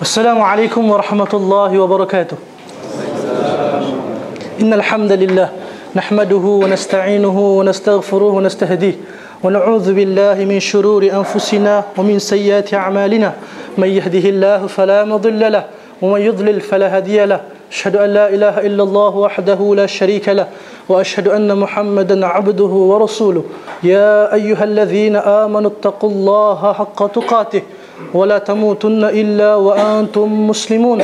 السلام عليكم ورحمة الله وبركاته. إن الحمد لله نحمده ونستعينه ونستغفره ونستهديه ونعوذ بالله من شرور أنفسنا ومن سيئات أعمالنا. من يهده الله فلا مضل له ومن يضلل فلا هادي له. أشهد أن لا إله إلا الله وحده لا شريك له وأشهد أن محمدا عبده ورسوله. يا أيها الذين آمنوا اتقوا الله حق تقاته ولا تموتن إلا وأنتم مسلمون.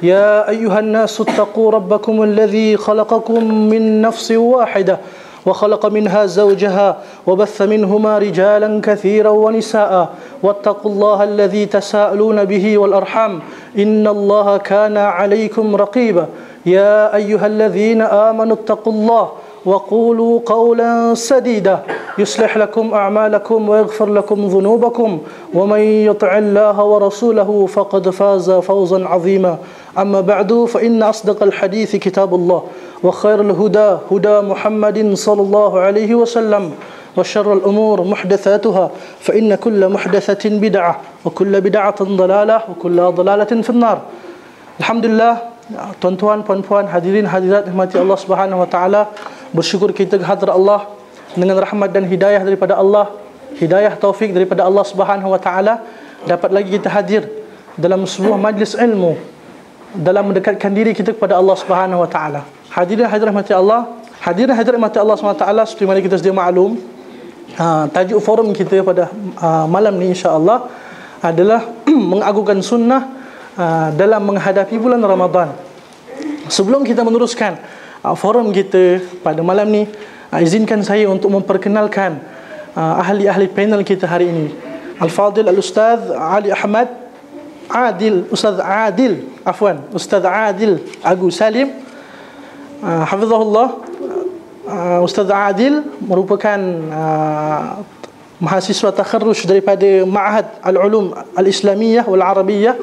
يا أيها الناس اتقوا ربكم الذي خلقكم من نفس واحدة وخلق منها زوجها وبث منهما رجالا كثيرا ونساء واتقوا الله الذي تساءلون به والأرحام إن الله كان عليكم رقيبا. يا أيها الذين آمنوا اتقوا الله وقولوا قولا سديدا يصلح لكم أعمالكم ويغفر لكم ذنوبكم ومن يطع الله ورسوله فقد فاز فوزا عظيما. أما بعد فإن أصدق الحديث كتاب الله وخير الهدى هدى محمد صلى الله عليه وسلم وشر الأمور محدثاتها فإن كل محدثة بدعة وكل بدعة ضلالة وكل ضلالة في النار. Alhamdulillah, tuan-tuan, puan-puan, hadirin hadirat rahmati Allah Subhanahu wa taala, bersyukur kita kehadrat Allah dengan rahmat dan hidayah daripada Allah, hidayah taufik daripada Allah Subhanahu wa taala, dapat lagi kita hadir dalam sebuah majlis ilmu dalam mendekatkan diri kita kepada Allah Subhanahu wa taala. Hadirin hadirat rahmati Allah, hadirin hadirat rahmati Allah Subhanahu wa taala, seperti mana kita sedia maklum, tajuk forum kita pada malam ni insya-Allah adalah mengagungkan sunnah dalam menghadapi bulan Ramadan. Sebelum kita meneruskan forum kita pada malam ni, izinkan saya untuk memperkenalkan ahli-ahli panel kita hari ini. Al-Fadil Al-Ustaz Ali Ahmad Ustaz Adil Agus Salim, hafizahullah. Ustaz Adil merupakan mahasiswa takharruj daripada Ma'had Al-Ulum Al-Islamiyah wal Arabiyah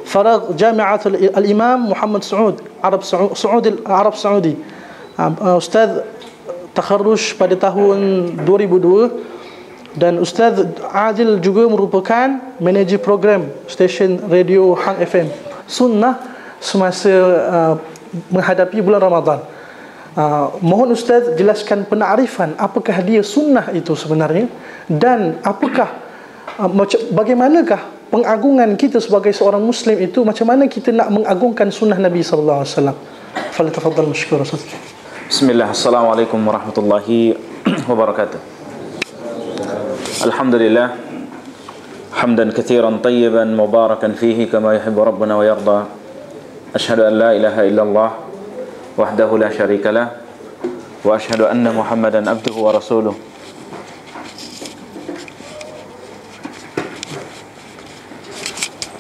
Faragh Jami'at Al-Imam Muhammad Saud Arab Saudi. Ustaz takharruj pada tahun 2002 dan Ustaz Adil juga merupakan manager program stesen radio Hang FM Sunnah semasa menghadapi bulan Ramadan. Mohon Ustaz jelaskan penakrifan apakah dia sunnah itu sebenarnya dan apakah bagaimanakah pengagungan kita sebagai seorang Muslim itu, macam mana kita nak mengagungkan sunnah Nabi sallallahu alaihi wasallam. Falyatafaddal mashkur Ustaz. Bismillah. Assalamualaikum warahmatullahi wabarakatuh. Alhamdulillah hamdan katsiran tayyiban mubarakan fihi kama yuhibbu rabbuna wa yarda. Asyhadu an la ilaha illallah wahdahu la syarikalah wa asyhadu anna Muhammadan abduhu wa rasuluh.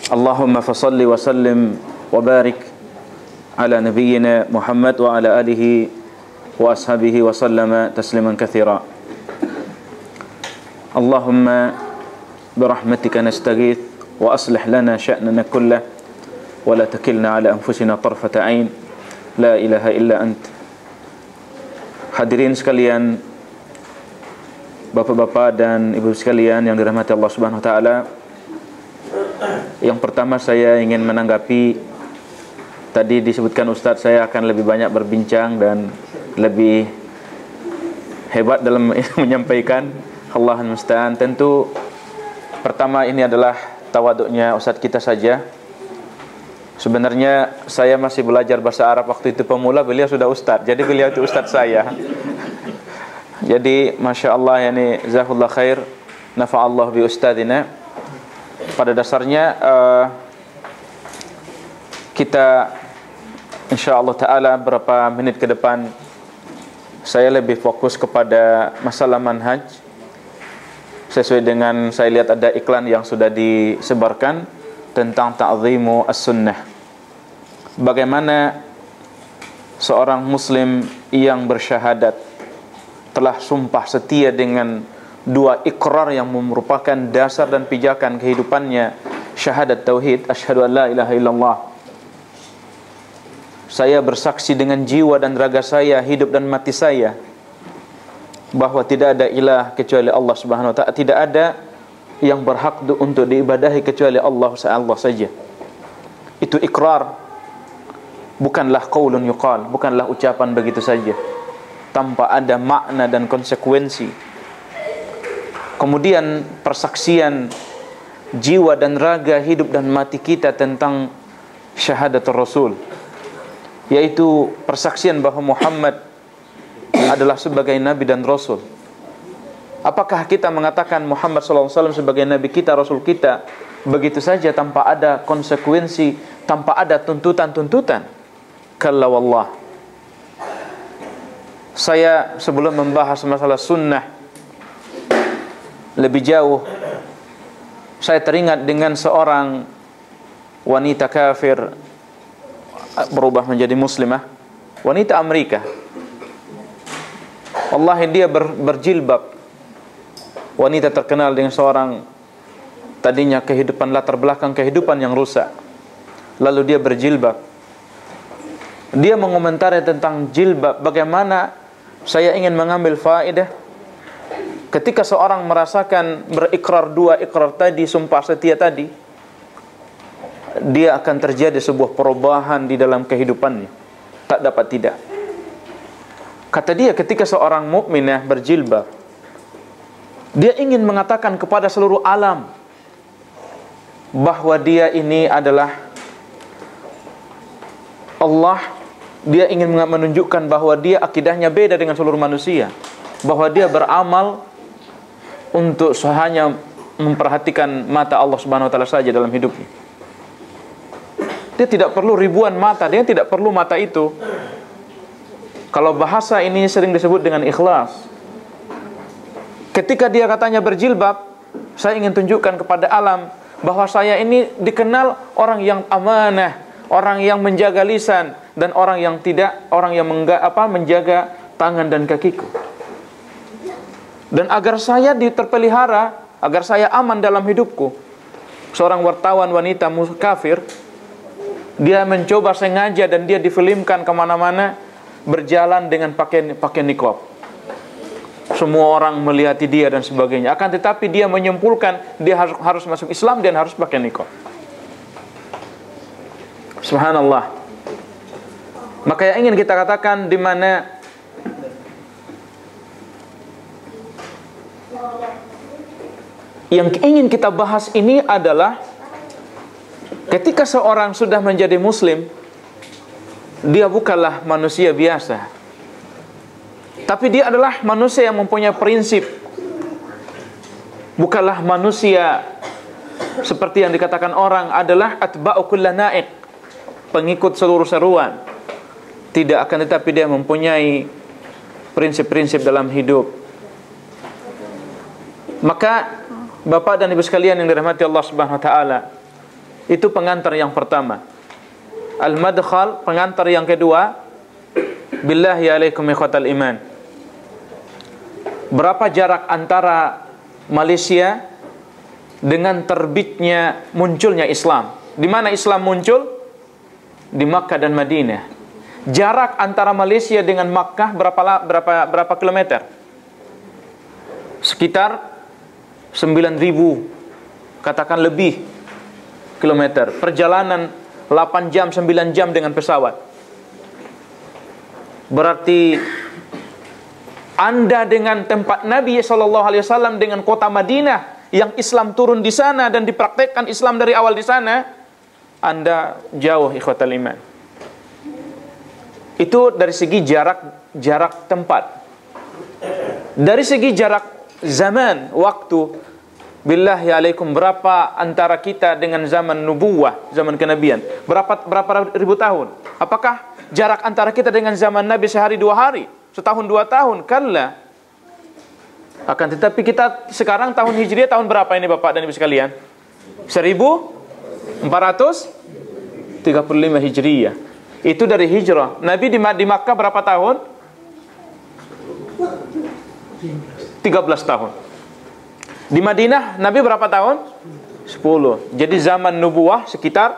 Allahumma fasalli wa sallim wa barik ala nabiyyina Muhammad wa ala alihi wa ashabihi wa sallama tasliman katsira. Allahumma birahmatika nastaghith wa aslih lana sya'nana kullah wa la takilna ala anfusina tarfata ain la ilaha illa ant. Hadirin sekalian, bapak-bapak dan ibu sekalian yang dirahmati Allah Subhanahu wa taala, yang pertama saya ingin menanggapi tadi disebutkan Ustadz saya akan lebih banyak berbincang dan lebih hebat dalam menyampaikan. Allah musta'an. Tentu pertama ini adalah tawaduknya Ustadz kita saja. Sebenarnya saya masih belajar bahasa Arab waktu itu pemula, beliau sudah Ustadz, jadi beliau itu Ustadz saya. Jadi Masya Allah, yani Zahullah khair, nafa'allah bi ustadina. Pada dasarnya kita insya-Allah ta'ala berapa menit ke depan saya lebih fokus kepada masalah manhaj sesuai dengan saya lihat ada iklan yang sudah disebarkan tentang ta'zimu as-sunnah. Bagaimana seorang muslim yang bersyahadat telah sumpah setia dengan dua ikrar yang merupakan dasar dan pijakan kehidupannya, syahadat tauhid, asyhadu an la ilaha illallah. Saya bersaksi dengan jiwa dan raga saya, hidup dan mati saya, bahwa tidak ada ilah kecuali Allah Subhanahu wa taala, tidak ada yang berhak untuk diibadahi kecuali Allah saja. Itu ikrar, bukanlah qaulun yuqal, bukanlah ucapan begitu saja tanpa ada makna dan konsekuensi. Kemudian persaksian jiwa dan raga, hidup dan mati kita tentang syahadatul Rasul, yaitu persaksian bahwa Muhammad adalah sebagai Nabi dan Rasul. Apakah kita mengatakan Muhammad SAW sebagai Nabi kita, Rasul kita, begitu saja tanpa ada konsekuensi, tanpa ada tuntutan-tuntutan? Kalla wallah. Saya sebelum membahas masalah sunnah lebih jauh, saya teringat dengan seorang wanita kafir berubah menjadi muslimah, wanita Amerika. Wallahi dia berjilbab, wanita terkenal dengan seorang tadinya kehidupan, latar belakang kehidupan yang rusak, lalu dia berjilbab. Dia mengomentari tentang jilbab, bagaimana saya ingin mengambil faedah ketika seorang merasakan berikrar dua ikrar tadi, sumpah setia tadi, dia akan terjadi sebuah perubahan di dalam kehidupannya, tak dapat tidak. Kata dia, ketika seorang mukminah berjilbab, dia ingin mengatakan kepada seluruh alam bahwa dia ini adalah Allah. Dia ingin menunjukkan bahwa dia akidahnya beda dengan seluruh manusia, bahwa dia beramal untuk hanya memperhatikan mata Allah Subhanahu wa taala saja dalam hidupnya. Dia tidak perlu ribuan mata, dia tidak perlu mata itu. Kalau bahasa ini sering disebut dengan ikhlas. Ketika dia katanya berjilbab, saya ingin tunjukkan kepada alam bahwa saya ini dikenal orang yang amanah, orang yang menjaga lisan, dan orang yang tidak, orang yang menjaga tangan dan kakiku. Dan agar saya terpelihara, agar saya aman dalam hidupku. Seorang wartawan wanita kafir, dia mencoba sengaja dan dia difilmkan kemana-mana berjalan dengan pakai niqab. Semua orang melihati dia dan sebagainya. Akan tetapi dia menyimpulkan dia harus masuk Islam dan harus pakai niqab. Subhanallah. Maka yang ingin kita katakan, di mana yang ingin kita bahas ini adalah ketika seorang sudah menjadi muslim, dia bukanlah manusia biasa, tapi dia adalah manusia yang mempunyai prinsip. Bukanlah manusia seperti yang dikatakan orang adalah atba'u kulli na'iq, pengikut seluruh seruan. Tidak, akan tetapi dia mempunyai prinsip-prinsip dalam hidup. Maka Bapak dan Ibu sekalian yang dirahmati Allah Subhanahu wa taala, itu pengantar yang pertama. Al-madkhal, pengantar yang kedua, billahi alaikum ikhwatal iman. Berapa jarak antara Malaysia dengan terbitnya munculnya Islam? Di mana Islam muncul? Di Makkah dan Madinah. Jarak antara Malaysia dengan Makkah berapa kilometer? Sekitar 9.000, katakan lebih kilometer. Perjalanan 8 jam, 9 jam dengan pesawat. Berarti Anda dengan tempat Nabi SAW, dengan kota Madinah yang Islam turun di sana dan dipraktekkan Islam dari awal di sana, Anda jauh ikhwatal iman. Itu dari segi jarak tempat. Dari segi jarak zaman, waktu, billahi alaikum, berapa antara kita dengan zaman nubuwah, zaman kenabian? Berapa ribu tahun? Apakah jarak antara kita dengan zaman Nabi sehari 2 hari? Setahun 2 tahun? Kalla. Akan tetapi kita sekarang tahun Hijriah tahun berapa ini Bapak dan Ibu sekalian? 1435 Hijriah. Itu dari hijrah. Nabi di Makkah berapa tahun? 13 tahun. Di Madinah Nabi berapa tahun? 10. Jadi zaman nubuwah sekitar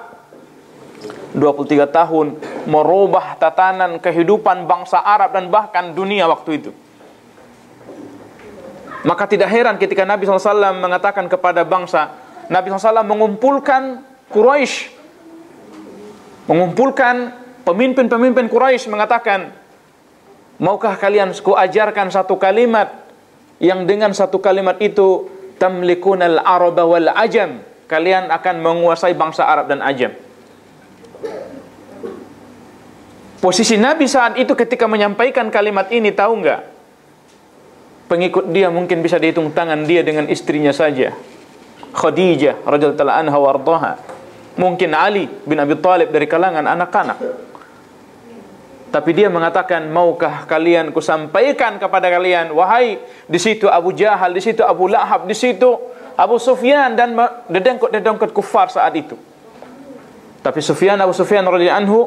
23 tahun, merubah tatanan kehidupan bangsa Arab dan bahkan dunia waktu itu. Maka tidak heran ketika Nabi SAW mengatakan kepada bangsa, Nabi SAW mengumpulkan Quraisy mengumpulkan pemimpin-pemimpin Quraisy mengatakan, maukah kalian kuajarkan satu kalimat yang dengan satu kalimat itu tamlikunal araba wal ajam, kalian akan menguasai bangsa Arab dan Ajam. Posisi Nabi saat itu ketika menyampaikan kalimat ini, tahu enggak? Pengikut dia mungkin bisa dihitung tangan dia dengan istrinya saja, Khadijah radhiyallahu anha wa ardhaha. Mungkin Ali bin Abi Thalib dari kalangan anak-anak. Tapi dia mengatakan, maukah kalian kusampaikan kepada kalian, wahai, di situ Abu Jahal, di situ Abu Lahab, di situ Abu Sufyan dan dedengkot kufar saat itu. Tapi Abu Sufyan radhiyallahu anhu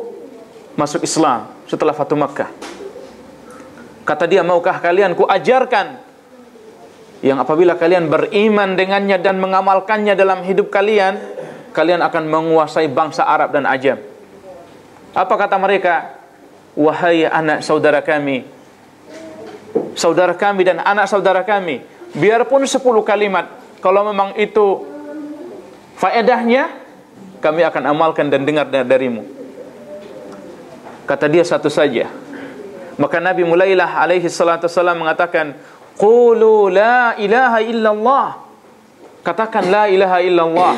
masuk Islam setelah Fatu Makkah. Kata dia, maukah kalian kuajarkan yang apabila kalian beriman dengannya dan mengamalkannya dalam hidup kalian, kalian akan menguasai bangsa Arab dan Ajam. Apa kata mereka? Wahai anak saudara kami dan anak saudara kami, biarpun 10 kalimat, kalau memang itu faedahnya, kami akan amalkan dan dengar darimu. Kata dia, satu saja. Maka Nabi mulailah alaihi salatu wassalam mengatakan, qulu la ilaha illallah. Katakan la ilaha illallah.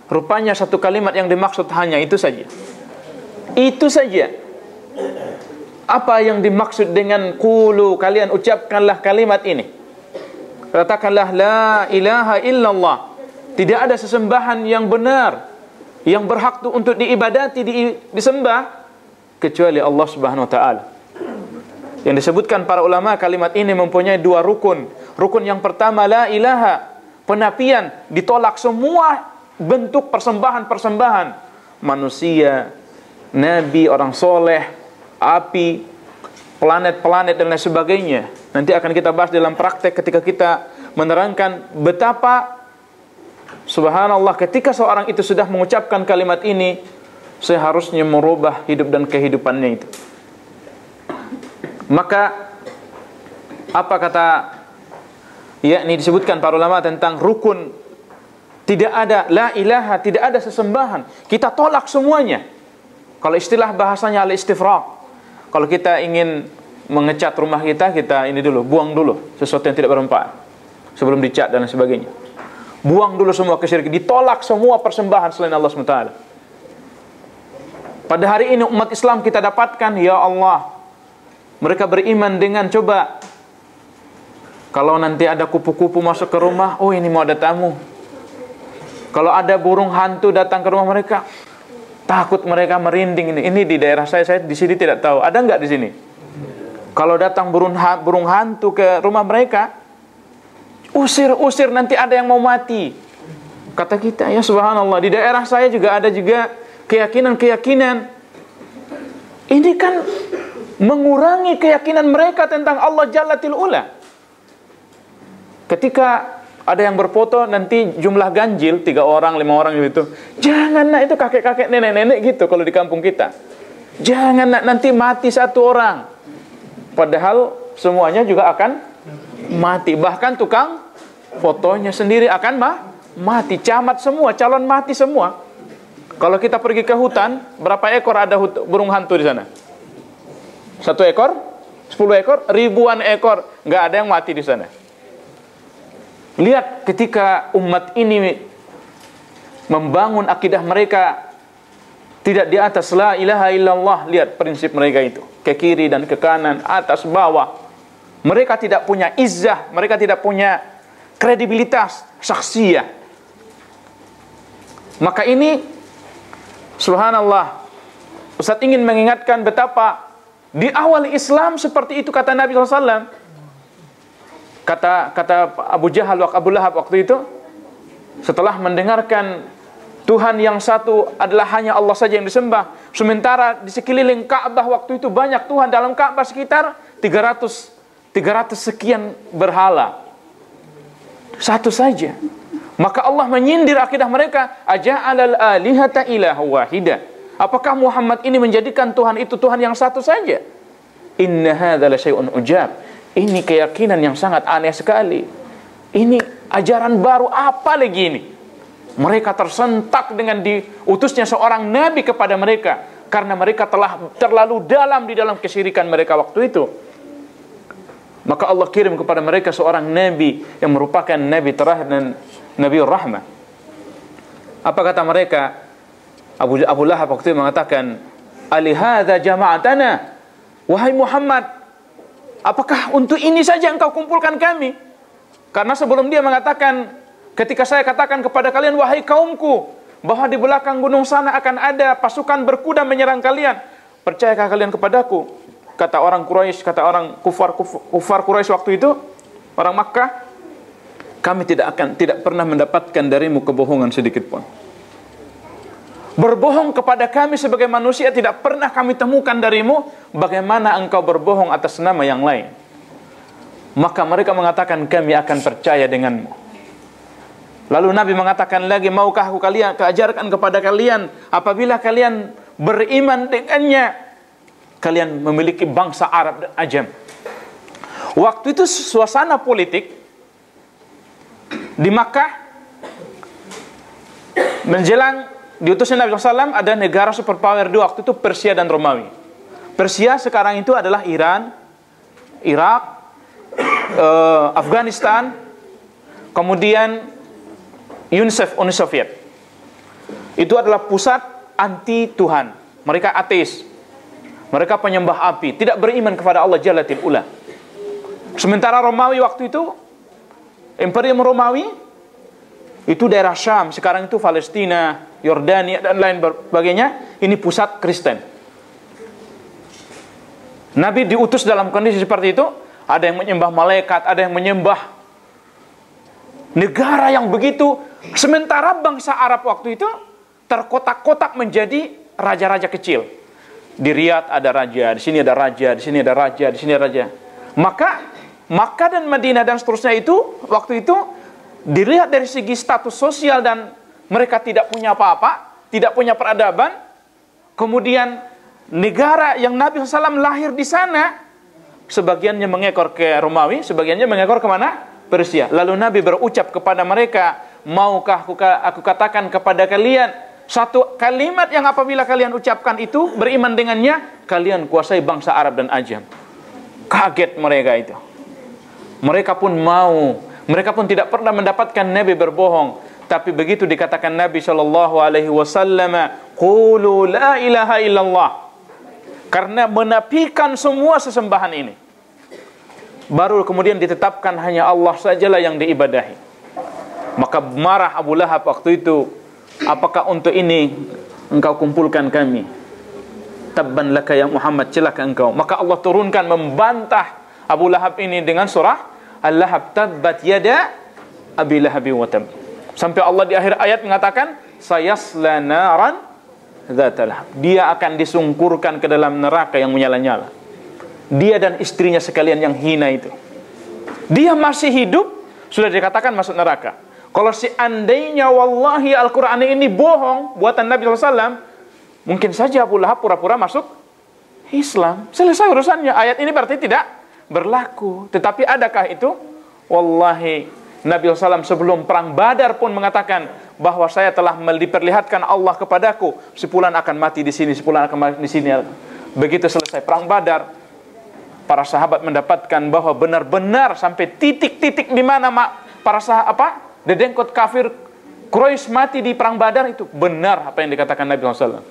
Rupanya satu kalimat yang dimaksud hanya itu saja. Itu saja. Apa yang dimaksud dengan qulu? Kalian ucapkanlah kalimat ini. Katakanlah la ilaha illallah. Tidak ada sesembahan yang benar, yang berhak untuk diibadati, disembah, kecuali Allah Subhanahu wa ta'ala. Yang disebutkan para ulama, kalimat ini mempunyai 2 rukun. Rukun yang pertama, la ilaha, penafian, ditolak semua bentuk persembahan-persembahan manusia, nabi, orang soleh, api, planet-planet dan lain sebagainya. Nanti akan kita bahas dalam praktek ketika kita menerangkan betapa subhanallah, ketika seorang itu sudah mengucapkan kalimat ini, seharusnya merubah hidup dan kehidupannya itu. Maka apa kata, yakni disebutkan para ulama tentang rukun, tidak ada la ilaha, tidak ada sesembahan, kita tolak semuanya. Kalau istilah bahasanya al-istifraq, kalau kita ingin mengecat rumah kita, kita ini dulu, buang dulu sesuatu yang tidak bermanfaat sebelum dicat dan sebagainya. Buang dulu semua kesyirikan, ditolak semua persembahan selain Allah SWT. Pada hari ini umat Islam kita dapatkan, ya Allah, mereka beriman dengan, coba kalau nanti ada kupu-kupu masuk ke rumah, oh ini mau ada tamu. Kalau ada burung hantu datang ke rumah mereka, takut mereka, merinding. Ini di daerah saya di sini tidak tahu. Ada nggak di sini? Kalau datang burung hantu ke rumah mereka, usir nanti ada yang mau mati. Kata kita, ya subhanallah, di daerah saya juga ada keyakinan-keyakinan. Ini kan mengurangi keyakinan mereka tentang Allah Jallatil Ula. Ketika ada yang berfoto, nanti jumlah ganjil 3 orang, 5 orang gitu. Jangan nak, itu kakek-kakek, nenek-nenek gitu kalau di kampung kita. Jangan nak, nanti mati 1 orang. Padahal semuanya juga akan mati. Bahkan tukang fotonya sendiri akan mati. Camat semua, calon mati semua. Kalau kita pergi ke hutan, berapa ekor ada burung hantu di sana? 1 ekor? 10 ekor? Ribuan ekor. Nggak ada yang mati di sana. Lihat ketika umat ini membangun akidah mereka tidak di atas la ilaha illallah. Lihat prinsip mereka itu, ke kiri dan ke kanan, atas bawah. Mereka tidak punya izzah, mereka tidak punya kredibilitas syakhsiyah. Maka ini subhanallah, Ustaz ingin mengingatkan betapa di awal Islam seperti itu, kata Nabi SAW. Kata Abu Jahal, Abu Lahab waktu itu, setelah mendengarkan Tuhan yang satu adalah hanya Allah saja yang disembah, sementara di sekeliling Ka'bah waktu itu banyak Tuhan, dalam Ka'bah sekitar 300 sekian berhala, satu saja. Maka Allah menyindir akidah mereka, aja'alal alihata ilaha wahida. Apakah Muhammad ini menjadikan Tuhan itu Tuhan yang satu saja? Inna hadza la syai'un ujab. Ini keyakinan yang sangat aneh sekali. Ini ajaran baru apa lagi ini? Mereka tersentak dengan diutusnya seorang nabi kepada mereka, karena mereka telah terlalu dalam di dalam kesyirikan mereka waktu itu. Maka Allah kirim kepada mereka seorang nabi yang merupakan nabi terakhir dan Nabiur Rahmah. Apa kata mereka? Abu Lahab waktu itu mengatakan, "Alihadza jama'atana?" Wahai Muhammad, apakah untuk ini saja engkau kumpulkan kami? Karena sebelum dia mengatakan, ketika saya katakan kepada kalian, wahai kaumku, bahwa di belakang gunung sana akan ada pasukan berkuda menyerang kalian, percayakah kalian kepadaku? Kata orang Quraisy, kata orang kufar Quraisy waktu itu, orang Makkah, kami tidak pernah mendapatkan darimu kebohongan sedikit pun. Berbohong kepada kami sebagai manusia tidak pernah kami temukan darimu. Bagaimana engkau berbohong atas nama yang lain? Maka mereka mengatakan, kami akan percaya denganmu. Lalu Nabi mengatakan lagi, maukah aku ajarkan kepada kalian, apabila kalian beriman dengannya, kalian memiliki bangsa Arab dan Ajam. Waktu itu suasana politik di Makkah menjelang diutusnya Nabi SAW, ada negara superpower dua waktu itu, Persia dan Romawi. Persia sekarang itu adalah Iran, Irak, Afghanistan, kemudian Uni Soviet. Itu adalah pusat anti Tuhan. Mereka ateis, mereka penyembah api, tidak beriman kepada Allah Jalla Ula. Sementara Romawi waktu itu, Imperium Romawi, itu daerah Syam, sekarang itu Palestina, Yordania dan lain sebagainya, ini pusat Kristen. Nabi diutus dalam kondisi seperti itu, ada yang menyembah malaikat, ada yang menyembah negara yang begitu. Sementara bangsa Arab waktu itu terkotak-kotak menjadi raja-raja kecil. Di Riyadh ada raja, di sini ada raja, di sini ada raja, di sini ada raja. Maka Makkah dan Madinah dan seterusnya itu waktu itu dilihat dari segi status sosial, dan mereka tidak punya apa-apa, tidak punya peradaban. Kemudian negara yang Nabi SAW lahir di sana, sebagiannya mengekor ke Romawi, sebagiannya mengekor kemana? Persia. Lalu Nabi berucap kepada mereka, maukah aku katakan kepada kalian satu kalimat yang apabila kalian ucapkan itu, beriman dengannya, kalian kuasai bangsa Arab dan Ajam. Kaget mereka itu. Mereka pun mau. Mereka pun tidak pernah mendapatkan Nabi berbohong. Tapi begitu dikatakan Nabi SAW, qulu la ilaha illallah, karena menafikan semua sesembahan ini, baru kemudian ditetapkan hanya Allah sajalah yang diibadahi. Maka marah Abu Lahab waktu itu, apakah untuk ini engkau kumpulkan kami? Tabban laka ya Muhammad, celaka engkau. Maka Allah turunkan membantah Abu Lahab ini dengan surah Al-Lahab, tabbat yada Abi Lahab wa tab. Sampai Allah di akhir ayat mengatakan, sayasla naran dzata lahab. Dia akan disungkurkan ke dalam neraka yang menyala-nyala. Dia dan istrinya sekalian yang hina itu. Dia masih hidup, sudah dikatakan masuk neraka. Kalau seandainya wallahi Al-Quran ini bohong, buatan Nabi SAW, mungkin saja Abu Lahab pura-pura masuk Islam. Selesai urusannya. Ayat ini berarti tidak berlaku. Tetapi adakah itu? Wallahi Nabi SAW sebelum perang Badar pun mengatakan bahwa saya telah diperlihatkan Allah kepadaku, sepulan akan mati di sini, sepulan akan mati di sini. Begitu selesai perang Badar, para sahabat mendapatkan bahwa benar-benar sampai titik-titik di mana para sahabat dedengkot kafir Quraisy mati di perang Badar, itu benar apa yang dikatakan Nabi SAW.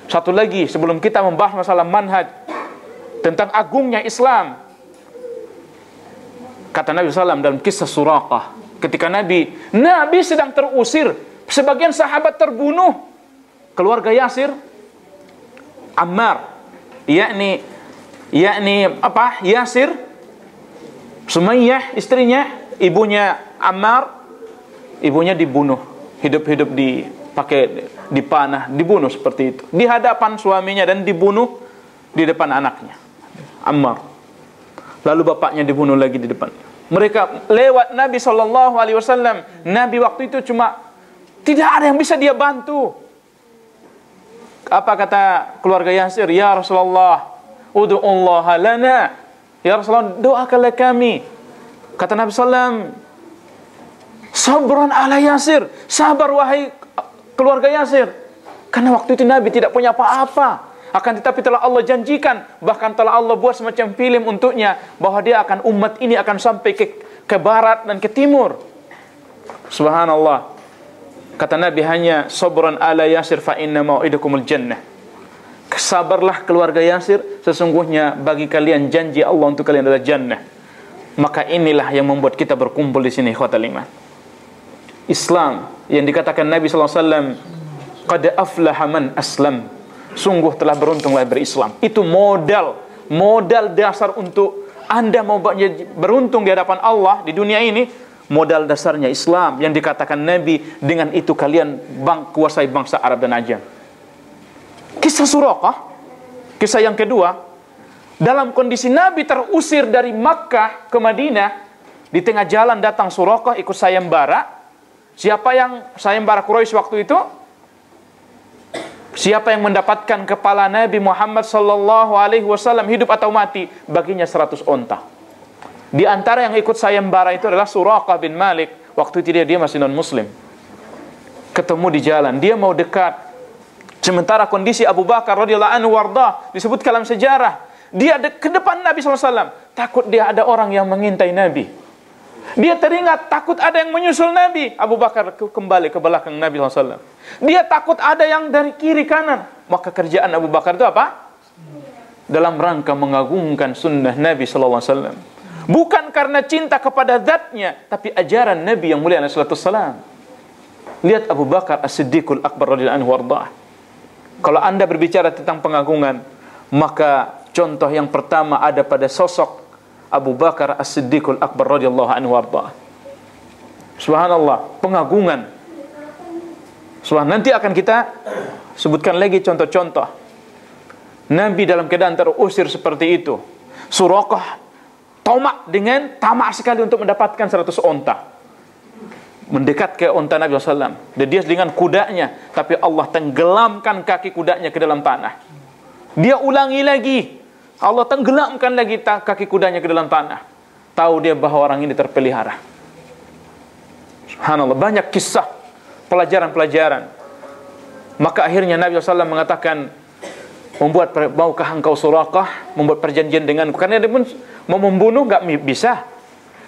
Satu lagi sebelum kita membahas masalah manhaj tentang agungnya Islam, kata Nabi SAW dalam kisah Suraqah, ketika Nabi sedang terusir, sebagian sahabat terbunuh, keluarga Yasir, Ammar, yakni Yasir, Sumayyah istrinya, ibunya Ammar, ibunya dibunuh, hidup-hidup dipanah, dibunuh seperti itu di hadapan suaminya, dan dibunuh di depan anaknya Ammar. Lalu bapaknya dibunuh lagi di depan. Mereka lewat Nabi SAW. Nabi waktu itu cuma tidak ada yang bisa dia bantu. Apa kata keluarga Yasir? Ya Rasulullah, ud'ullaha lana. Ya Rasulullah, doakanlah kami. Kata Nabi SAW, Sabran ala Yasir, sabar wahai keluarga Yasir. Karena waktu itu Nabi tidak punya apa-apa. Akan tetapi telah Allah janjikan, bahkan telah Allah buat semacam film untuknya, bahwa dia akan, umat ini akan sampai ke barat dan ke timur. Subhanallah. Kata Nabi hanya, sabran ala Yasir fa inna mau'idukumul jannah. Sabarlah keluarga Yasir, sesungguhnya bagi kalian janji Allah untuk kalian adalah jannah. Maka inilah yang membuat kita berkumpul di sini, ikhwatal iman. Islam yang dikatakan Nabi SAW, qad aflaha man aslam, sungguh telah beruntunglah berislam. Itu modal dasar untuk Anda mau beruntung di hadapan Allah di dunia ini. Modal dasarnya Islam yang dikatakan Nabi, dengan itu kalian kuasai bangsa Arab dan Ajam. Kisah Suraqah, kisah yang kedua, dalam kondisi Nabi terusir dari Makkah ke Madinah, di tengah jalan datang Suraqah ikut sayembara. Siapa yang sayembara Quraisy waktu itu? Siapa yang mendapatkan kepala Nabi Muhammad sallallahu alaihi wasallam hidup atau mati, baginya 100 onta. Di antara yang ikut sayembara itu adalah Suraqah bin Malik. Waktu itu dia masih non muslim. Ketemu di jalan, dia mau dekat. Sementara kondisi Abu Bakar radhiyallahu anhu warda disebut dalam sejarah, dia ke depan Nabi SAW, takut dia ada orang yang mengintai Nabi. Dia teringat takut ada yang menyusul Nabi. Abu Bakar kembali ke belakang Nabi SAW. Dia takut ada yang dari kiri kanan. Maka kerjaan Abu Bakar itu apa? Dalam rangka mengagungkan sunnah Nabi SAW. Bukan karena cinta kepada zatnya, tapi ajaran Nabi yang mulia SAW. Lihat Abu Bakar As-Siddiqul Akbar radhiyallahu anhu warda. Kalau Anda berbicara tentang pengagungan, maka contoh yang pertama ada pada sosok Abu Bakar As-Siddiqul Akbar radhiyallahu anhu warda. Subhanallah, pengagungan. Nanti akan kita sebutkan lagi contoh-contoh Nabi dalam keadaan terusir seperti itu. Suraqah tamak sekali untuk mendapatkan 100 onta. Mendekat ke onta Nabi SAW. Dan dia dengan kudanya, tapi Allah tenggelamkan kaki kudanya ke dalam tanah. Dia ulangi lagi, Allah tenggelamkan lagi kaki kudanya ke dalam tanah. Tahu dia bahwa orang ini terpelihara. Subhanallah, banyak kisah, pelajaran-pelajaran. Maka akhirnya Nabi SAW mengatakan, maukah engkau Suraqah membuat perjanjian denganku? Karena dia pun mau membunuh gak bisa.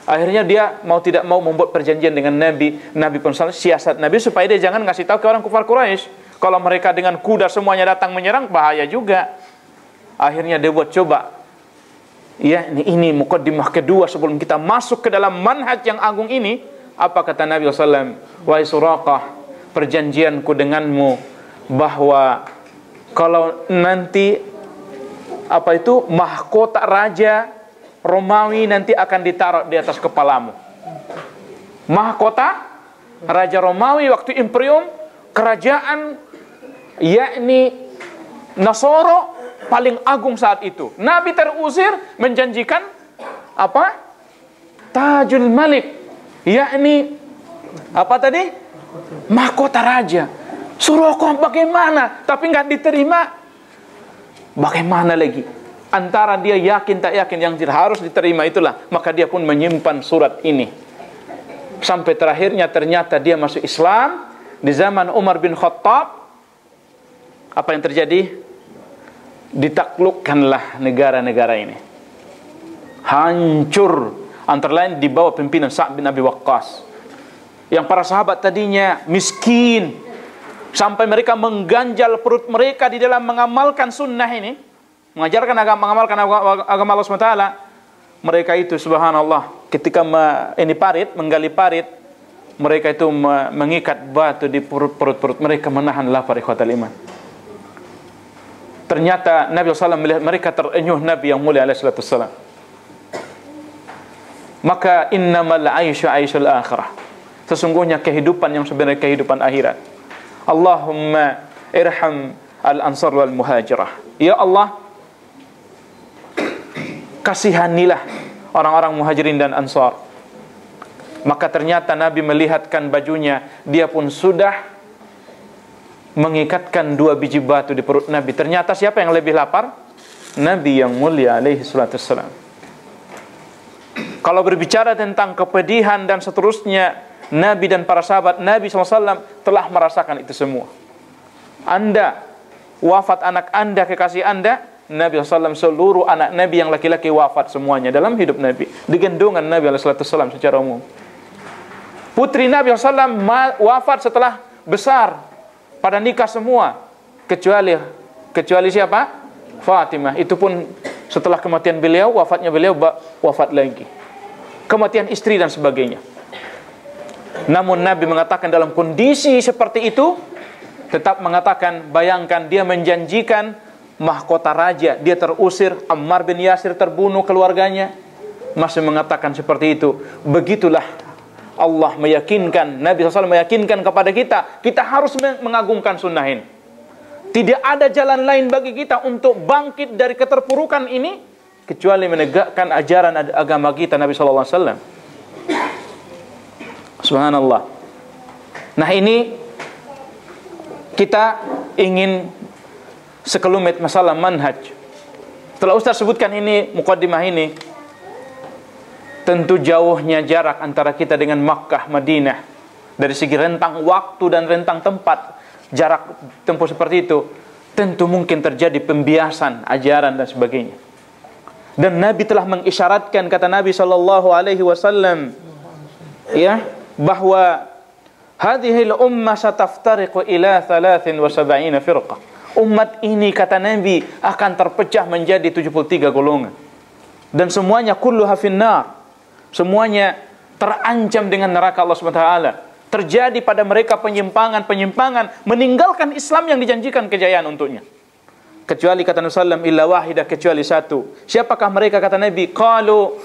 Akhirnya dia tidak mau membuat perjanjian dengan Nabi. Nabi pun siasat Nabi supaya dia jangan ngasih tahu ke orang kufar Quraisy. Kalau mereka dengan kuda semuanya datang menyerang, bahaya juga. Akhirnya dia buat coba. Ya, ini muqaddimah kedua sebelum kita masuk ke dalam manhaj yang agung ini. Apa kata Nabi SAW? Wahai Suraqah, perjanjianku denganmu bahwa kalau nanti mahkota raja Romawi nanti akan ditaruh di atas kepalamu. Mahkota raja Romawi waktu imperium kerajaan, yakni Nasoro, paling agung saat itu. Nabi terusir menjanjikan apa? Tajul Malik, yakni apa tadi? Mahkota raja. Suraqah bagaimana? Tapi nggak diterima. Bagaimana lagi? Antara dia yakin tak yakin, yang harus diterima itulah. Maka dia pun menyimpan surat ini. Sampai terakhirnya ternyata dia masuk Islam. Di zaman Umar bin Khattab, apa yang terjadi? Ditaklukkanlah negara-negara ini. Hancur. Antara lain di bawah pimpinan Sa'ad bin Abi Waqqas. Yang para sahabat tadinya miskin, sampai mereka mengganjal perut mereka di dalam mengamalkan sunnah ini, mengajarkan mengamalkan agama Allah SWT. Mereka itu subhanallah, ketika menggali parit, mereka itu mengikat batu di perut mereka, menahan lapar, ikhwatal iman. Ternyata Nabi SAW melihat mereka terenyuh Nabi yang mulia alaihissalam. Maka innamal aisyu aisyul akhirah, sesungguhnya kehidupan yang sebenarnya kehidupan akhirat. Allahumma irham al-ansar wal muhajirah. Ya Allah, kasihanilah orang-orang muhajirin dan ansar. Maka ternyata Nabi melihatkan bajunya, dia pun sudah mengikatkan 2 biji batu di perut Nabi. Ternyata siapa yang lebih lapar? Nabi yang mulia alaihi salatu wassalam. Kalau berbicara tentang kepedihan dan seterusnya, Nabi dan para sahabat Nabi SAW telah merasakan itu semua. Anda wafat anak Anda, kekasih Anda, Nabi SAW seluruh anak Nabi yang laki-laki wafat semuanya dalam hidup Nabi, digendongan Nabi SAW secara umum. Putri Nabi SAW wafat setelah besar pada nikah semua, kecuali siapa? Fatimah. Itu pun setelah kematian beliau, wafatnya beliau wafat lagi. Kematian istri dan sebagainya. Namun Nabi mengatakan dalam kondisi seperti itu, tetap mengatakan, bayangkan dia menjanjikan mahkota raja, dia terusir, Ammar bin Yasir terbunuh, keluarganya, masih mengatakan seperti itu. Begitulah Allah meyakinkan, Nabi SAW meyakinkan kepada kita harus mengagungkan sunnah ini. Tidak ada jalan lain bagi kita untuk bangkit dari keterpurukan ini kecuali menegakkan ajaran agama kita, Nabi SAW. Subhanallah. Nah, ini kita ingin sekelumit masalah manhaj. Setelah Ustaz sebutkan ini, muqaddimah ini, tentu jauhnya jarak antara kita dengan Makkah, Madinah, dari segi rentang waktu dan rentang tempat, jarak tempuh seperti itu, tentu mungkin terjadi pembiasan ajaran dan sebagainya. Dan Nabi telah mengisyaratkan, kata Nabi SAW, ya, bahwa hadhil ummah sataftariqu ila 73 firqah. Umat ini, kata Nabi, akan terpecah menjadi 73 golongan. Dan semuanya kulluha finnar. Semuanya terancam dengan neraka Allah SWT. Terjadi pada mereka penyimpangan-penyimpangan, meninggalkan Islam yang dijanjikan kejayaan untuknya. Kecuali, kata Nabi SAW, illa wahidah, kecuali satu. Siapakah mereka, kata Nabi? Qalu,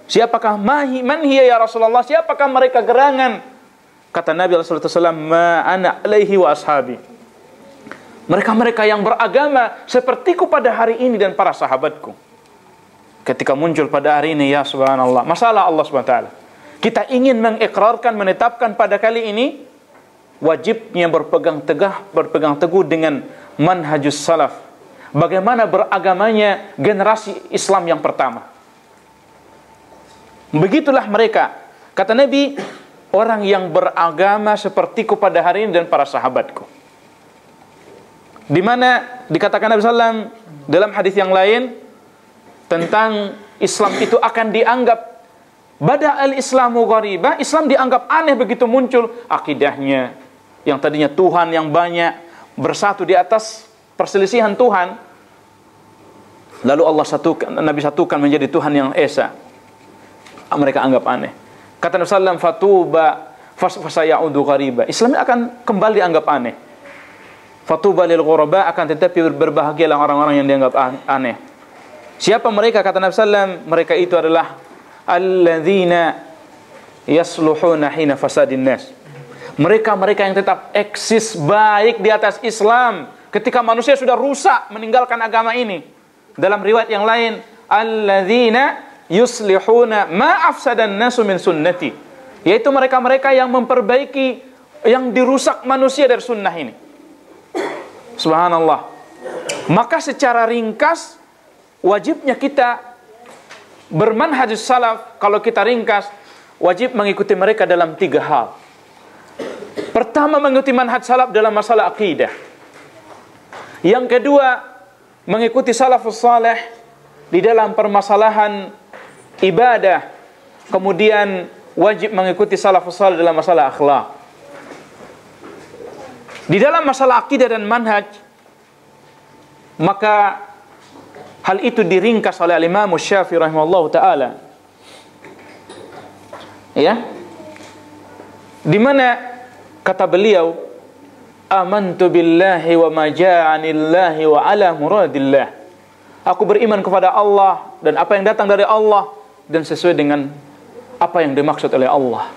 siapakah man hiya ya Rasulullah? Siapakah mereka gerangan? Kata Nabi SAW, ma ana alaihi wa ashabi. Mereka-mereka yang beragama sepertiku pada hari ini dan para sahabatku. Ketika muncul pada hari ini, ya subhanallah, masalah Allah SWT. Kita ingin mengikrarkan, menetapkan pada kali ini wajibnya berpegang teguh dengan manhajus salaf. Bagaimana beragamanya generasi Islam yang pertama. Begitulah mereka. Kata Nabi, orang yang beragama sepertiku pada hari ini dan para sahabatku. Di mana dikatakan Nabi SAW dalam hadis yang lain tentang Islam itu akan dianggap bada al-islamu ghariba, Islam dianggap aneh begitu muncul akidahnya yang tadinya Tuhan yang banyak bersatu di atas perselisihan Tuhan, lalu Allah satukan, Nabi satukan menjadi Tuhan yang esa. Mereka anggap aneh. Kata Nabi SAW, fatuba fasayaudu ghariba, Islam akan kembali dianggap aneh. Fatuba lil ghuraba, akan tetapi berbahagialah orang-orang yang dianggap aneh. Siapa mereka? Kata Nabi SAW, mereka itu adalah alladzina yasluhuna hina fasadin nas. Mereka-mereka yang tetap eksis baik di atas Islam ketika manusia sudah rusak meninggalkan agama ini. Dalam riwayat yang lain, alladzina yuslihuna ma afsadan nasu min sunnati, yaitu mereka-mereka yang memperbaiki yang dirusak manusia dari sunnah ini. Subhanallah. Maka secara ringkas wajibnya kita bermanhajus salaf, kalau kita ringkas, wajib mengikuti mereka dalam 3 hal. Pertama, mengikuti manhaj salaf dalam masalah akidah. Yang kedua, mengikuti salafus saleh di dalam permasalahan ibadah. Kemudian wajib mengikuti salafus saleh dalam masalah akhlak. Di dalam masalah akidah dan manhaj, maka hal itu diringkas oleh Imam Syafi'i rahimahullah ta'ala. Ya. Di mana kata beliau, amantu billahi wa ma ja'anillahi wa ala muradillah. Aku beriman kepada Allah dan apa yang datang dari Allah dan sesuai dengan apa yang dimaksud oleh Allah.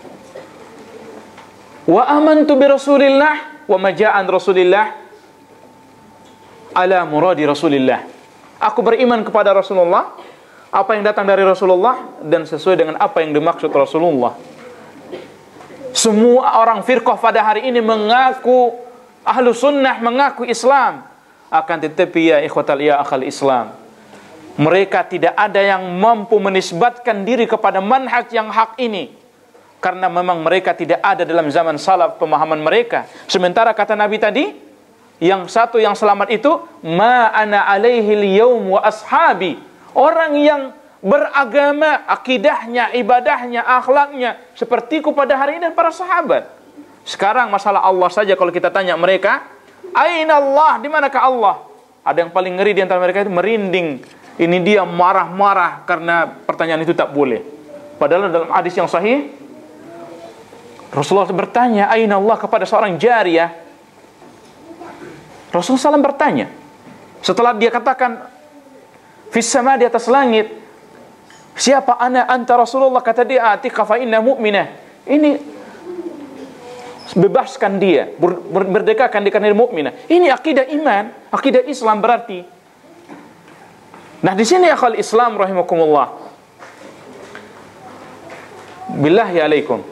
Wa amantu bi Rasulillah wa ma ja'an Rasulillah ala muradi Rasulillah. Aku beriman kepada Rasulullah, apa yang datang dari Rasulullah dan sesuai dengan apa yang dimaksud Rasulullah. Semua orang firqah pada hari ini mengaku ahlu sunnah, mengaku Islam, akan tetapi ya ikhwatal ya akhal Islam, mereka tidak ada yang mampu menisbatkan diri kepada manhaj yang hak ini. karena memang mereka tidak ada dalam zaman salaf pemahaman mereka. Sementara kata Nabi tadi, yang satu yang selamat itu ma ana alaihil yaum wa ashabi. Orang yang beragama, akidahnya, ibadahnya, akhlaknya sepertiku pada hari ini dan para sahabat. Sekarang masalah Allah saja kalau kita tanya mereka, aina Allah, di manakah Allah? Ada yang paling ngeri di antara mereka itu merinding. Ini dia marah-marah karena pertanyaan itu tak boleh. Padahal dalam hadis yang sahih Rasulullah bertanya aina Allah kepada seorang jariyah. Rasulullah SAW bertanya setelah dia katakan fis sama, di atas langit, siapa anta Rasulullah, kata dia atika fa inna mu'minah. Ini bebaskan dia, merdekakan dia karena dia mukminah. Ini akidah iman, akidah Islam berarti. Nah di sini akhwal Islam rahimakumullah. Billahi alaikum.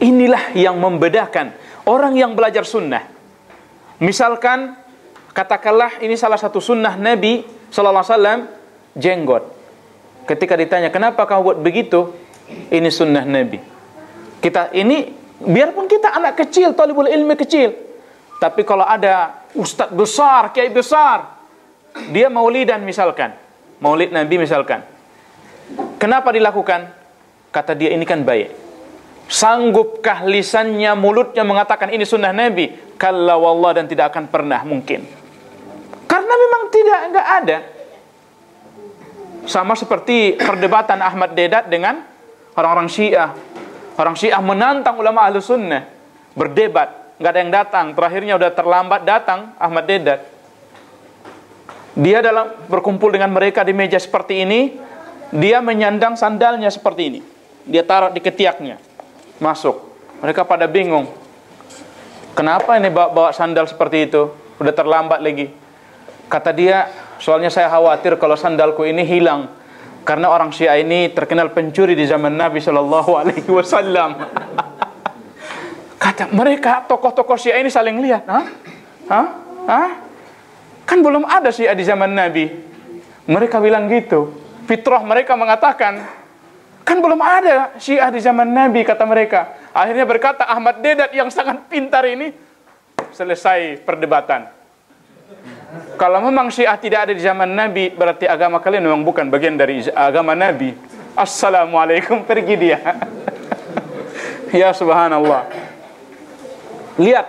Inilah yang membedakan orang yang belajar sunnah. Misalkan katakanlah ini salah satu sunnah Nabi sallallahu alaihi wasallam, jenggot. Ketika ditanya kenapa kau buat begitu, ini sunnah Nabi. Kita ini, biarpun kita anak kecil, talibul ilmi kecil, tapi kalau ada ustadz besar, kiai besar, dia maulidan misalkan, maulid Nabi misalkan, kenapa dilakukan? Kata dia ini kan baik. Sanggupkah lisannya, mulutnya mengatakan ini sunnah Nabi? Kalla wallah, dan tidak akan pernah mungkin. Karena memang enggak ada. Sama seperti perdebatan Ahmad Deedat dengan orang-orang Syiah. Orang Syiah menantang ulama ahlu sunnah, berdebat, nggak ada yang datang. Terakhirnya udah terlambat datang Ahmad Deedat. Dia dalam berkumpul dengan mereka di meja seperti ini, dia menyandang sandalnya seperti ini, dia taruh di ketiaknya, masuk. Mereka pada bingung, kenapa ini bawa sandal seperti itu? Udah terlambat lagi. Kata dia, soalnya saya khawatir kalau sandalku ini hilang. Karena orang Syiah ini terkenal pencuri di zaman Nabi Shallallahu Alaihi Wasallam. Kata mereka, tokoh-tokoh Syiah ini saling lihat, kan belum ada Syiah di zaman Nabi. Mereka bilang gitu. Fitrah mereka mengatakan, kan belum ada Syiah di zaman Nabi, kata mereka. Akhirnya berkata Ahmad Deedat yang sangat pintar ini, selesai perdebatan. Kalau memang Syiah tidak ada di zaman Nabi, berarti agama kalian memang bukan bagian dari agama Nabi. Assalamualaikum, pergi dia. Ya subhanallah. Lihat,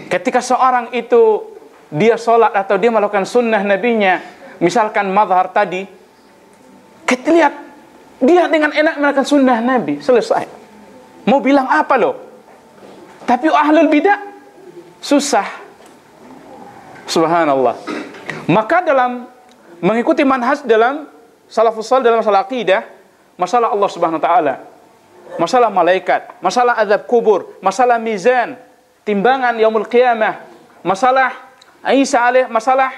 ketika seorang itu dia sholat atau dia melakukan sunnah nabinya, misalkan mazhar tadi, kita lihat dia dengan enak melakukan sunnah Nabi, selesai. Mau bilang apa loh? Tapi ahlul bidah susah. Subhanallah. Maka dalam mengikuti manhaj dalam salafus salih dalam masalah akidah, masalah Allah Subhanahu wa taala, masalah malaikat, masalah azab kubur, masalah mizan, timbangan yaumul qiyamah, masalah Isa alaih, masalah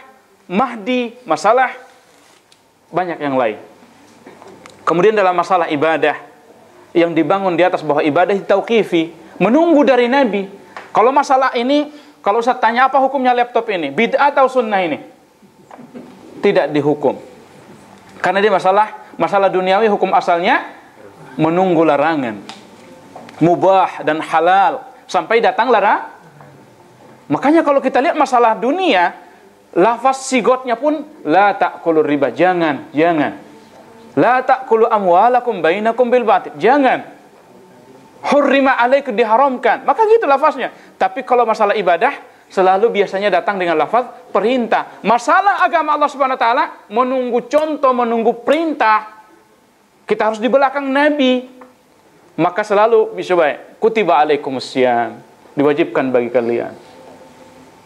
Mahdi, masalah banyak yang lain. Kemudian dalam masalah ibadah yang dibangun di atas bahwa ibadah tauqifi, menunggu dari Nabi. Kalau masalah ini, kalau Ustaz tanya apa hukumnya laptop ini, bid'ah atau sunnah ini? Tidak dihukum. Karena dia masalah duniawi, hukum asalnya menunggu larangan. Mubah dan halal sampai datang larangan. Makanya kalau kita lihat masalah dunia, lafaz sigotnya pun la ta'kulur riba, jangan. La ta'kulu amwalakum bainakum bil batil, jangan. Hurrima alaikum, diharamkan. Maka gitu lafaznya. Tapi kalau masalah ibadah selalu biasanya datang dengan lafaz perintah. Masalah agama Allah Subhanahu wa taala menunggu contoh, menunggu perintah. Kita harus di belakang Nabi. Maka selalu bisa baik, kutiba alaikumussyam, diwajibkan bagi kalian.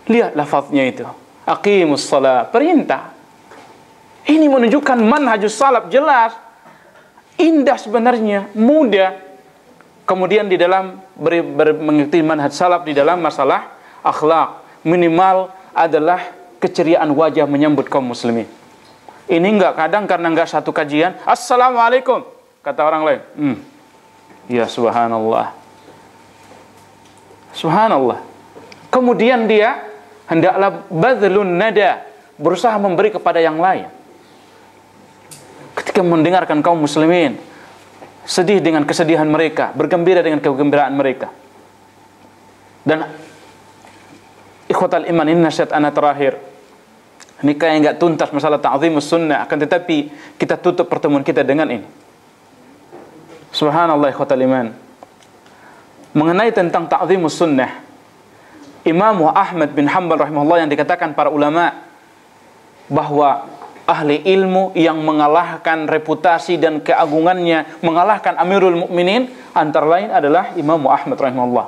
Lihat lafaznya itu. Aqimus shalah, perintah. Ini menunjukkan manhajus salaf, jelas. Indah sebenarnya, mudah. Kemudian di dalam mengikuti manhaj salaf di dalam masalah akhlak, minimal adalah keceriaan wajah menyambut kaum muslimin. Ini enggak, kadang karena enggak satu kajian, assalamualaikum, kata orang lain. Ya subhanallah. Subhanallah. Kemudian dia hendaklah badlun nada, berusaha memberi kepada yang lain. Ketika mendengarkan kaum muslimin, sedih dengan kesedihan mereka, bergembira dengan kegembiraan mereka. Dan ikhwatal iman, ini nasihat ana terakhir. Ini kayak enggak tuntas masalah ta'zimus sunnah, akan tetapi kita tutup pertemuan kita dengan ini. Subhanallah ikhwatal iman. Mengenai tentang ta'zimus sunnah, Imam Ahmad bin Hanbal rahimahullah yang dikatakan para ulama bahwa ahli ilmu yang mengalahkan reputasi dan keagungannya, mengalahkan Amirul Mukminin, antara lain adalah Imam Ahmad rahimahullah.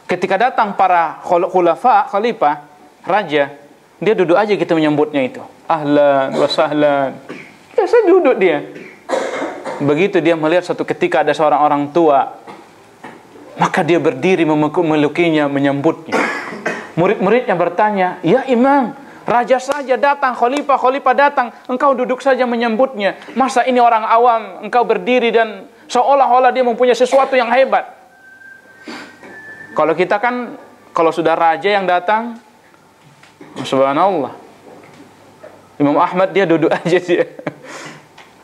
Ketika datang para khalifah, raja, dia duduk aja kita menyambutnya itu. Ahlan wa sahlan. Biasa duduk dia. Begitu dia melihat suatu ketika ada seorang orang tua, maka dia berdiri memelukinya, menyambutnya. Murid-muridnya bertanya, "Ya Imam, raja saja datang, khalifah datang, engkau duduk saja menyambutnya. Masa ini orang awam, engkau berdiri dan seolah-olah dia mempunyai sesuatu yang hebat." Kalau kita kan, kalau sudah raja yang datang, subhanallah. Imam Ahmad dia duduk aja dia.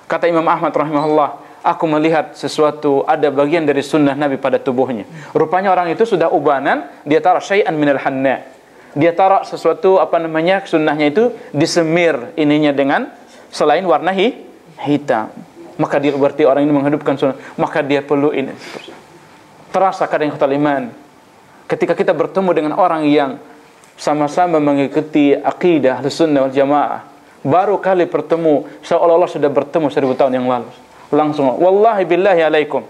Kata Imam Ahmad rahimahullah, aku melihat sesuatu, ada bagian dari sunnah Nabi pada tubuhnya. Rupanya orang itu sudah ubanan, dia taruh syai'an minal hanna. Dia taruh sesuatu, sunnahnya itu disemir ininya dengan selain warna hitam. Maka dia berarti orang ini menghidupkan sunnah, maka dia perlu ini. Terasa kadang ikhwatal iman, ketika kita bertemu dengan orang yang sama-sama mengikuti akidah Ahlussunnah wal Jamaah, baru kali bertemu seolah-olah sudah bertemu 1000 tahun yang lalu. Langsung, wallahi billahi alaikum,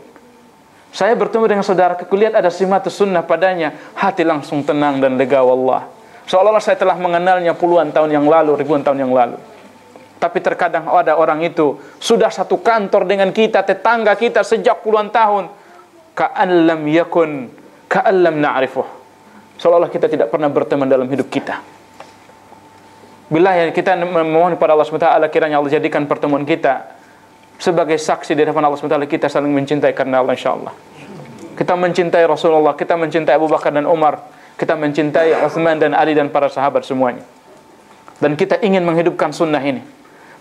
saya bertemu dengan saudara, kulihat ada simatus sunnah padanya, hati langsung tenang dan lega, wallah. Seolah-olah saya telah mengenalnya puluhan tahun yang lalu, ribuan tahun yang lalu. Tapi terkadang ada orang itu sudah satu kantor dengan kita, tetangga kita sejak puluhan tahun, ka'an lam yakun, ka'an lam na'rifuh, seolah-olah kita tidak pernah berteman dalam hidup kita. Bila kita memohon kepada Allah SWT, kiranya Allah jadikan pertemuan kita sebagai saksi di hadapan Allah SWT, kita saling mencintai karena Allah, insyaAllah. Kita mencintai Rasulullah, kita mencintai Abu Bakar dan Umar, kita mencintai Utsman dan Ali dan para sahabat semuanya. Dan kita ingin menghidupkan sunnah ini.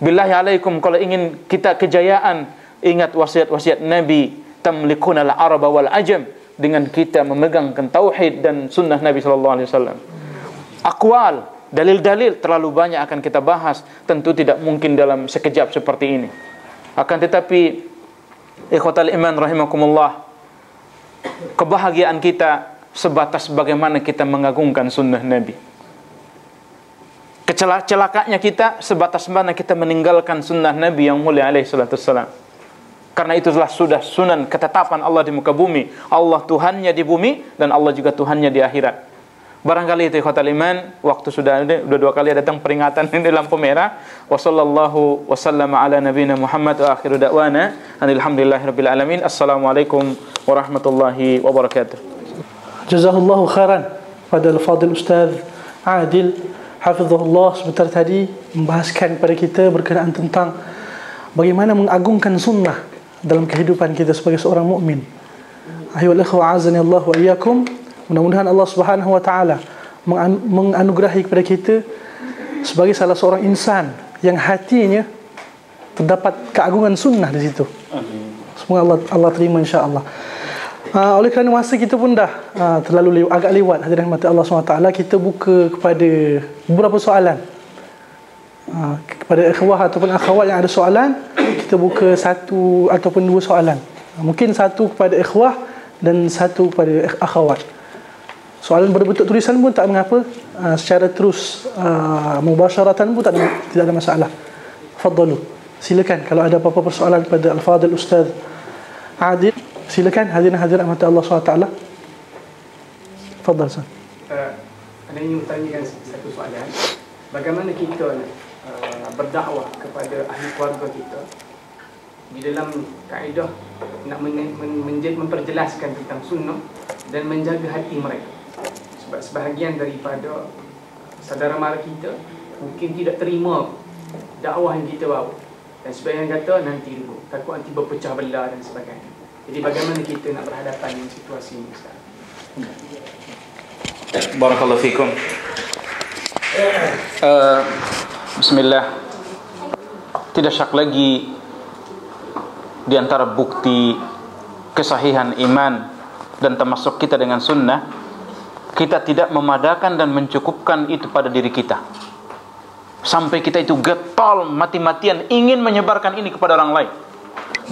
Billahi alaikum, kalau ingin kita kejayaan, ingat wasiat-wasiat Nabi, tamlikuna al-araba wal ajam, dengan kita memegangkan tauhid dan sunnah Nabi SAW. Akwal, dalil-dalil terlalu banyak akan kita bahas, tentu tidak mungkin dalam sekejap seperti ini. Akan tetapi ikhwatal iman rahimakumullah, kebahagiaan kita sebatas bagaimana kita mengagungkan sunnah Nabi. Celakanya kita sebatas mana kita meninggalkan sunnah Nabi yang mulia alaihi salatu wassalam. Karena itulah sudah sunan ketetapan Allah di muka bumi. Allah Tuhannya di bumi dan Allah juga Tuhannya di akhirat. Barangkali itu ikhwatal iman, waktu sudah 2 kali datang peringatan di lampu merah. Wa sallallahu wa sallama ala nabiyina Muhammad wa akhiru da'wana alhamdulillahirabbil alamin. Assalamualaikum warahmatullahi wabarakatuh. Jazakallahu khairan pada al-fadil Ustaz Adil hafizahullah, sebentar tadi membahaskan kepada kita berkenaan tentang bagaimana mengagungkan sunnah dalam kehidupan kita sebagai seorang mukmin. Ayyuhal ikhwa azani Allah wa iyyakum, mudah-mudahan Allah Subhanahu wa taala menganugerahi kepada kita sebagai salah seorang insan yang hatinya terdapat keagungan sunnah di situ. Semoga Allah terima insya-Allah. Oleh kerana masa kita pun dah terlalu agak lewat, hadirin rahmati Allah SWT, kita buka kepada beberapa soalan. Kepada ikhwah ataupun akhwat yang ada soalan, kita buka 1 ataupun 2 soalan. Mungkin 1 kepada ikhwah dan 1 kepada akhwat. Soalan berbentuk tulisan pun tak mengapa, secara terus mubasyaratan pun tidak ada masalah. Faddalu, silakan kalau ada apa-apa persoalan kepada Al-Fadil Ustaz Adil, silakan hadirin-hadirat rahmat Allah SWT. Fadal Ustaz. Saya ingin bertanyakan satu soalan. Bagaimana kita berdakwah kepada ahli keluarga kita di dalam kaedah nak memperjelaskan tentang sunnah dan menjaga hati mereka. Sebab sebahagian daripada saudara mara kita mungkin tidak terima dakwah yang kita bawa, dan sebahagian kata nanti dulu, takut nanti berpecah belah dan sebagainya. Jadi bagaimana kita nak berhadapan dengan situasi ini sekarang? Barakallahu fikum. Bismillah. Tidak syak lagi di antara bukti kesahihan iman dan termasuk kita dengan sunnah, kita tidak memadakan dan mencukupkan itu pada diri kita sampai kita itu getol mati-matian ingin menyebarkan ini kepada orang lain.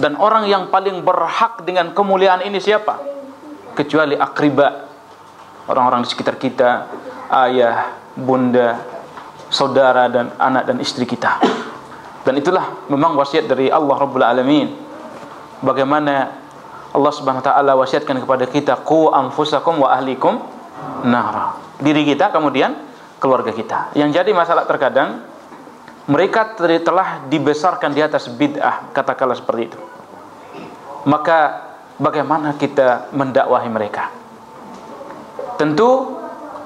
Dan orang yang paling berhak dengan kemuliaan ini siapa? Kecuali akriba, orang-orang di sekitar kita, ayah, bunda, saudara, dan anak dan istri kita. Dan itulah memang wasiat dari Allah Rabbul Alamin. Bagaimana Allah Subhanahu wa taala wasiatkan kepada kita, qu anfusakum wa ahlikum nara. Diri kita, kemudian keluarga kita. Yang jadi masalah terkadang mereka telah dibesarkan di atas bid'ah, katakanlah seperti itu. Maka bagaimana kita mendakwahi mereka? Tentu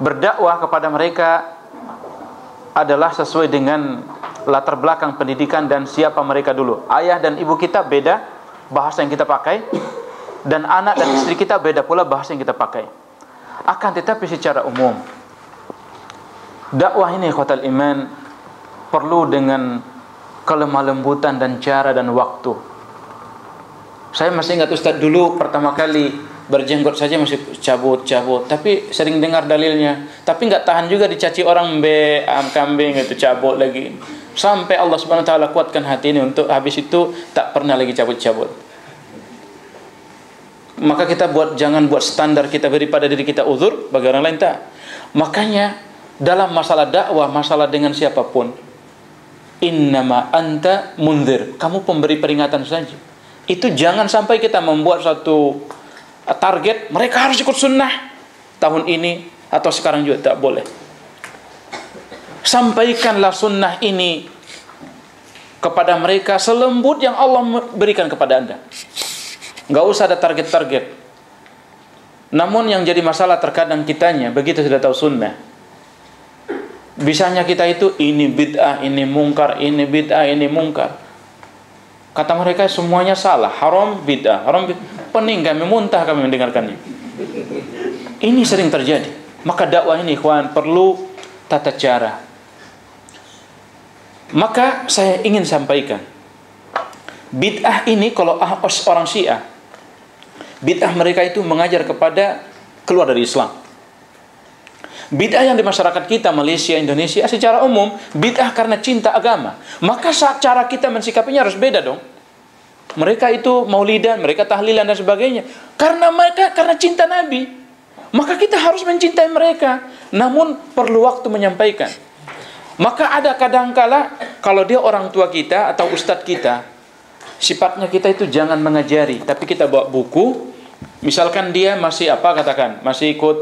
berdakwah kepada mereka adalah sesuai dengan latar belakang pendidikan dan siapa mereka dulu. Ayah dan ibu kita beda bahasa yang kita pakai, dan anak dan istri kita beda pula bahasa yang kita pakai. Akan tetapi secara umum, dakwah ini ikhwatal iman perlu dengan kelemah lembutan dan cara dan waktu. Saya masih ingat Ustadz dulu pertama kali berjenggot saja masih cabut, tapi sering dengar dalilnya, tapi nggak tahan juga dicaci orang kambing itu cabut lagi. Sampai Allah Subhanahu wa taala kuatkan hati ini untuk habis itu tak pernah lagi cabut-cabut. Maka kita jangan buat standar kita beri pada diri kita uzur bagi orang lain, tak. Makanya dalam masalah dakwah, masalah dengan siapapun, innama anta munzir, kamu pemberi peringatan saja. Itu jangan sampai kita membuat satu target mereka harus ikut sunnah tahun ini atau sekarang juga, tak boleh. Sampaikanlah sunnah ini kepada mereka selembut yang Allah berikan kepada Anda. Enggak usah ada target-target. Namun yang jadi masalah terkadang kitanya begitu sudah tahu sunnah, bisanya kita itu ini bid'ah, ini mungkar, ini bid'ah, ini mungkar. Kata mereka semuanya salah, haram bid'ah, haram bid'ah. Pening kami, muntah kami mendengarkannya. Ini sering terjadi. Maka dakwah ini ikhwan perlu tata cara. Maka saya ingin sampaikan, bid'ah ini kalau orang Syiah, bid'ah mereka itu mengajar kepada keluar dari Islam. Bid'ah yang di masyarakat kita, Malaysia, Indonesia, secara umum bid'ah karena cinta agama. Maka cara kita mensikapinya harus beda dong. Mereka itu maulidan, mereka tahlilan dan sebagainya. Karena cinta Nabi. Maka kita harus mencintai mereka. Namun perlu waktu menyampaikan. Maka ada kadangkala kalau dia orang tua kita atau ustadz kita, sifatnya kita itu jangan mengajari, tapi kita bawa buku. Misalkan dia masih masih ikut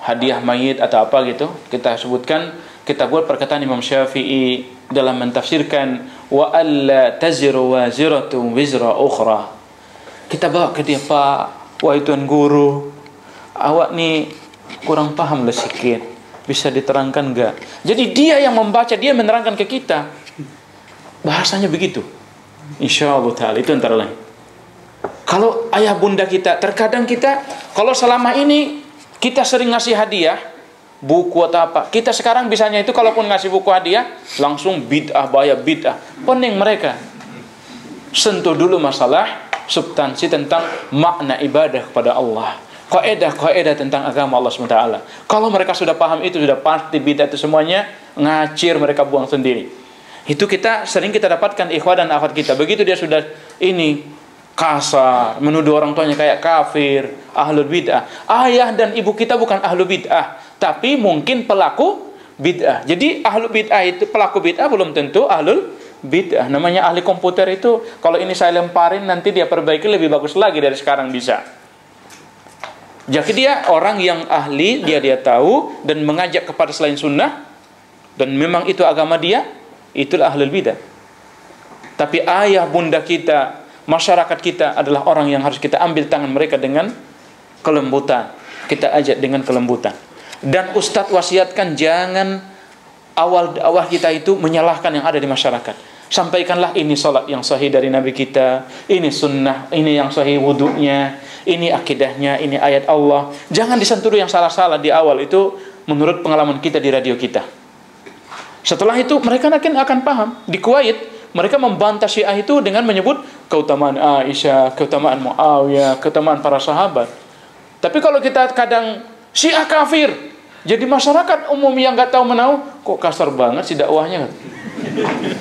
hadiah mayit atau apa gitu, kita sebutkan, kita buat perkataan Imam Syafi'i dalam mentafsirkan wa alla taziru waziratun wizra ukhra. Kita bawa ke dia, Pak, wahai tuan guru, awak nih kurang paham lah sikit, bisa diterangkan enggak? Jadi dia yang membaca, dia menerangkan ke kita. Bahasanya begitu. Insyaallah ta'ala, itu antara lain. Kalau ayah bunda kita, terkadang kita, kalau selama ini kita sering ngasih hadiah, buku atau apa, kita sekarang bisanya itu kalaupun ngasih buku hadiah, langsung bid'ah, bahaya bid'ah. Pening mereka. Sentuh dulu masalah substansi tentang makna ibadah kepada Allah. Kaidah tentang agama Allah SWT. Kalau mereka sudah paham itu, sudah pasti bid'ah itu semuanya, ngacir mereka buang sendiri. Itu sering kita dapatkan ikhwan dan akhwat kita. Begitu dia sudah kasar, menuduh orang tuanya kayak kafir, ahlul bid'ah. Ayah dan ibu kita bukan ahlul bid'ah, tapi mungkin pelaku bid'ah. Jadi ahlul bid'ah itu, pelaku bid'ah belum tentu ahlul bid'ah. Namanya ahli komputer itu, kalau ini saya lemparin nanti dia perbaiki lebih bagus lagi dari sekarang bisa. Jadi dia orang yang ahli, dia tahu dan mengajak kepada selain sunnah, dan memang itu agama dia, itulah ahlul bid'ah. Tapi ayah bunda kita, masyarakat kita adalah orang yang harus kita ambil tangan mereka dengan kelembutan. Kita ajak dengan kelembutan. Dan ustadz wasiatkan jangan awal dakwah kita itu menyalahkan yang ada di masyarakat. Sampaikanlah ini salat yang sahih dari Nabi kita, ini sunnah, ini yang sahih wudunya, ini akidahnya, ini ayat Allah. Jangan disentuh yang salah-salah di awal. Itu menurut pengalaman kita di radio kita. Setelah itu mereka akan paham. Di Kuwait Mereka membantah Syiah itu dengan menyebut keutamaan Aisyah, keutamaan Muawiyah, keutamaan para sahabat. Tapi kalau kita kadang Syiah kafir, jadi masyarakat umum yang nggak tahu menahu, kok kasar banget sih dakwahnya.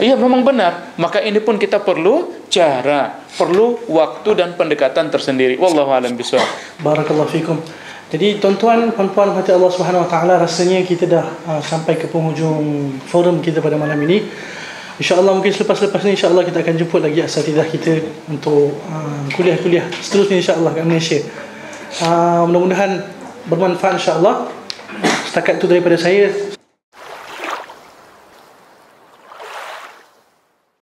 Iya, memang benar. Maka ini pun kita perlu cara, perlu waktu dan pendekatan tersendiri. Wallahu a'lam bishawab. Barakallahu fikum. Jadi tuan-tuan, puan-puan hati Allah Subhanahu Wa Taala, rasanya kita dah sampai ke penghujung forum kita pada malam ini. InsyaAllah mungkin selepas-lepas ni insyaAllah kita akan jemput lagi asatidah kita untuk kuliah-kuliah seterusnya insyaAllah kat Malaysia. Mudah-mudahan bermanfaat insyaAllah. Setakat itu daripada saya.